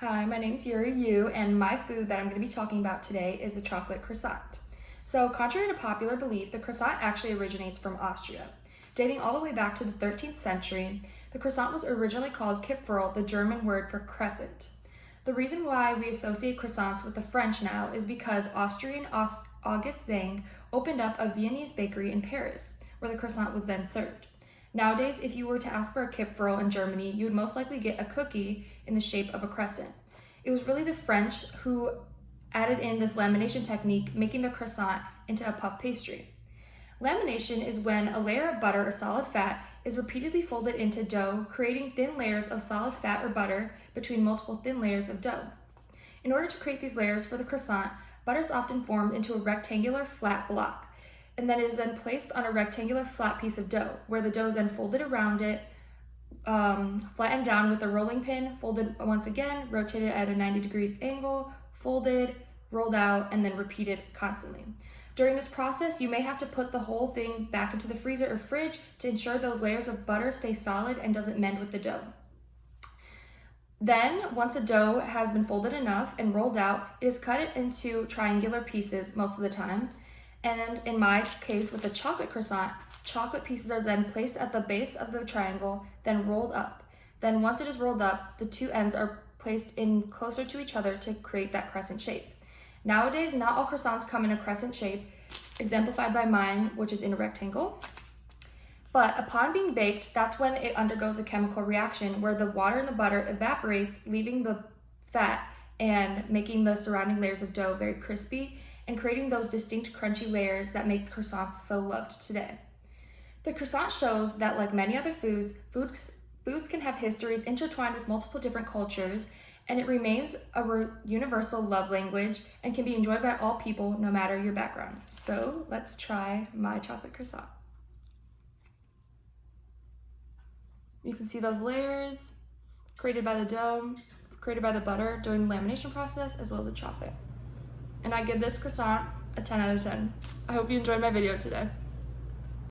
Hi, my name's UIUC, and my food that I'm going to be talking about today is a chocolate croissant. So, contrary to popular belief, the croissant actually originates from Austria. Dating all the way back to the 13th century, the croissant was originally called Kipferl, the German word for crescent. The reason why we associate croissants with the French now is because Austrian August Zang opened up a Viennese bakery in Paris, where the croissant was then served. Nowadays, if you were to ask for a Kipferl in Germany, you would most likely get a cookie in the shape of a crescent. It was really the French who added in this lamination technique, making the croissant into a puff pastry. Lamination is when a layer of butter or solid fat is repeatedly folded into dough, creating thin layers of solid fat or butter between multiple thin layers of dough. In order to create these layers for the croissant, butter is often formed into a rectangular flat block, and then it is then placed on a rectangular flat piece of dough, where the dough is then folded around it, flattened down with a rolling pin, folded once again, rotated at a 90 degrees angle, folded, rolled out, and then repeated constantly. During this process, you may have to put the whole thing back into the freezer or fridge to ensure those layers of butter stay solid and doesn't mend with the dough. Then, once a dough has been folded enough and rolled out, it is cut into triangular pieces most of the time. And in my case, with the chocolate croissant, chocolate pieces are then placed at the base of the triangle, then rolled up. Then once it is rolled up, the two ends are placed in closer to each other to create that crescent shape. Nowadays, not all croissants come in a crescent shape, exemplified by mine, which is in a rectangle. But upon being baked, that's when it undergoes a chemical reaction where the water in the butter evaporates, leaving the fat and making the surrounding layers of dough very crispy and creating those distinct crunchy layers that make croissants so loved today. The croissant shows that, like many other foods can have histories intertwined with multiple different cultures, and it remains a universal love language and can be enjoyed by all people no matter your background. So let's try my chocolate croissant. You can see those layers created by the dough, created by the butter during the lamination process, as well as the chocolate. And I give this croissant a 10 out of 10. I hope you enjoyed my video today.